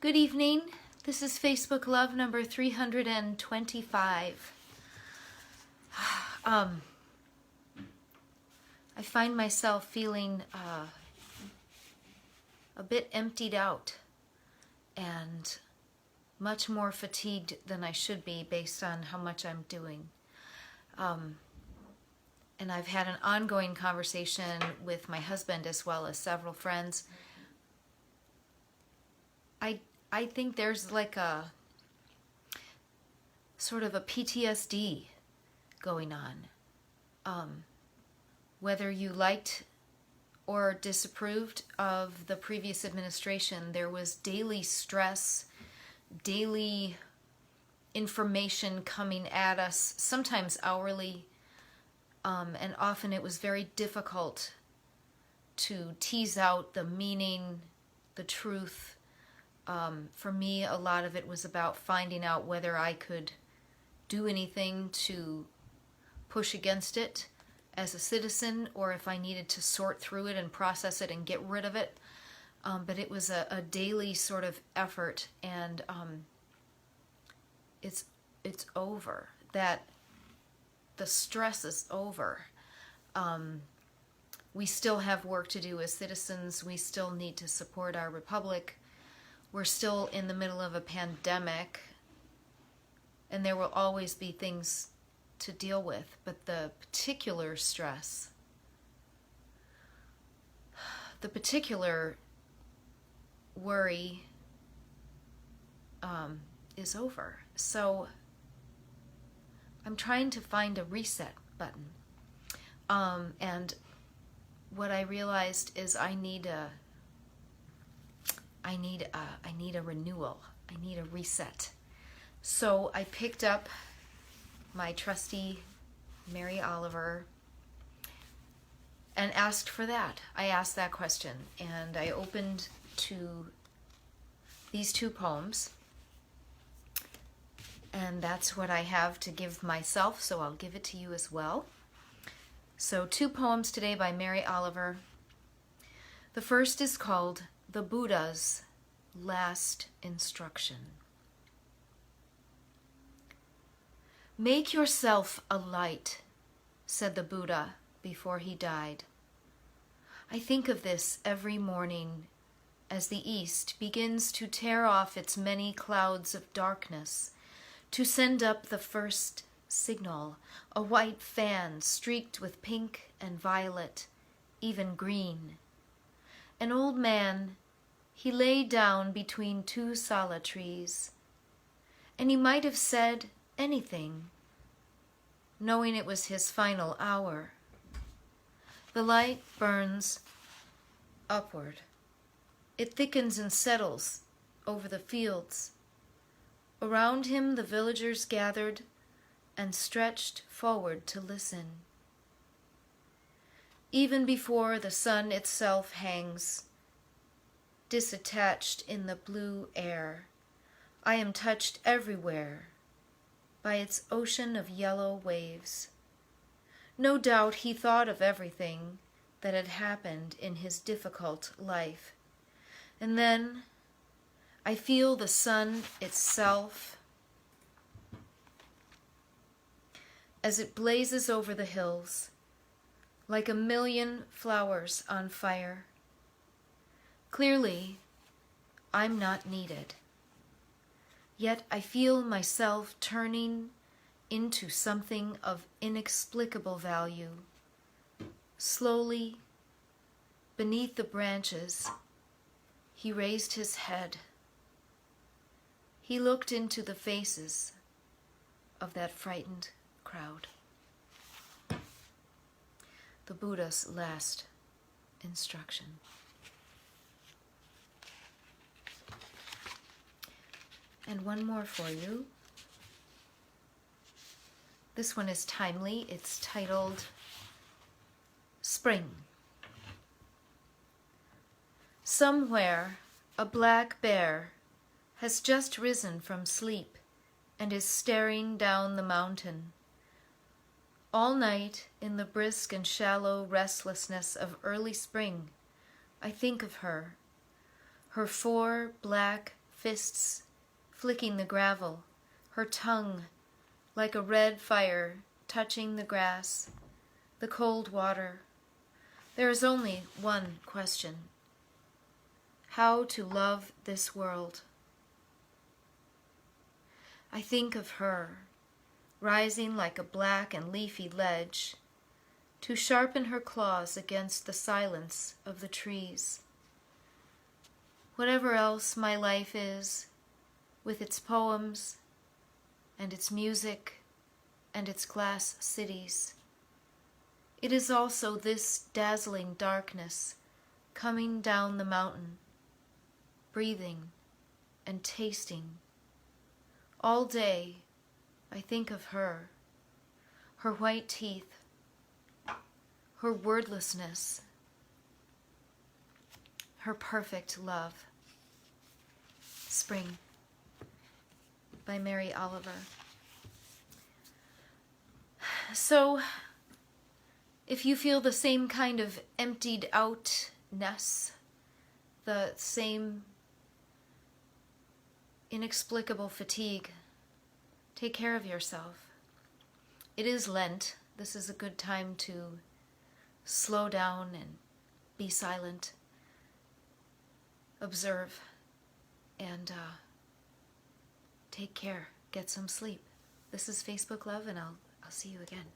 Good evening. This is Facebook Love number 325. I find myself feeling a bit emptied out and much more fatigued than I should be based on how much I'm doing. And I've had an ongoing conversation with my husband as well as several friends. I think there's like a sort of a PTSD going on. Whether you liked or disapproved of the previous administration, there was daily stress, daily information coming at us, sometimes hourly, and often it was very difficult to tease out the meaning, the truth. For me, a lot of it was about finding out whether I could do anything to push against it as a citizen, or if I needed to sort through it and process it and get rid of it. But it was a daily sort of effort, and it's over. That the stress is over. We still have work to do as citizens. We still need to support our republic. We're still in the middle of a pandemic, and there will always be things to deal with, but the particular stress, the particular worry is over. So I'm trying to find a reset button. And what I realized is I need a renewal. I need a reset. So I picked up my trusty Mary Oliver and asked for that. I asked that question, and I opened to these two poems, and that's what I have to give myself, so I'll give it to you as well. So 2 poems today by Mary Oliver. The first is called The Buddha's Last Instruction. Make yourself a light, said the Buddha before he died. I think of this every morning as the East begins to tear off its many clouds of darkness to send up the first signal, a white fan streaked with pink and violet, even green. An old man, he lay down between 2 sala trees, and he might have said anything, knowing it was his final hour. The light burns upward. It thickens and settles over the fields. Around him the villagers gathered and stretched forward to listen. Even before the sun itself hangs, disattached in the blue air, I am touched everywhere by its ocean of yellow waves. No doubt he thought of everything that had happened in his difficult life. And then I feel the sun itself as it blazes over the hills like a million flowers on fire. Clearly, I'm not needed. Yet I feel myself turning into something of inexplicable value. Slowly, beneath the branches, he raised his head. He looked into the faces of that frightened crowd. The Buddha's last instruction. And one more for you. This one is timely. It's titled Spring. Somewhere a black bear has just risen from sleep and is staring down the mountain. All night, in the brisk and shallow restlessness of early spring, I think of her, her 4 black fists flicking the gravel, her tongue like a red fire touching the grass, the cold water. There is only one question: how to love this world. I think of her, rising like a black and leafy ledge, to sharpen her claws against the silence of the trees. Whatever else my life is, with its poems and its music and its glass cities, it is also this dazzling darkness coming down the mountain, breathing and tasting. All day I think of her, her white teeth, her wordlessness, her perfect love. Spring, by Mary Oliver. So, if you feel the same kind of emptied outness, the same inexplicable fatigue, take care of yourself. It is Lent. This is a good time to slow down and be silent, observe, and take care. Get some sleep. This is Facebook Love, and I'll see you again.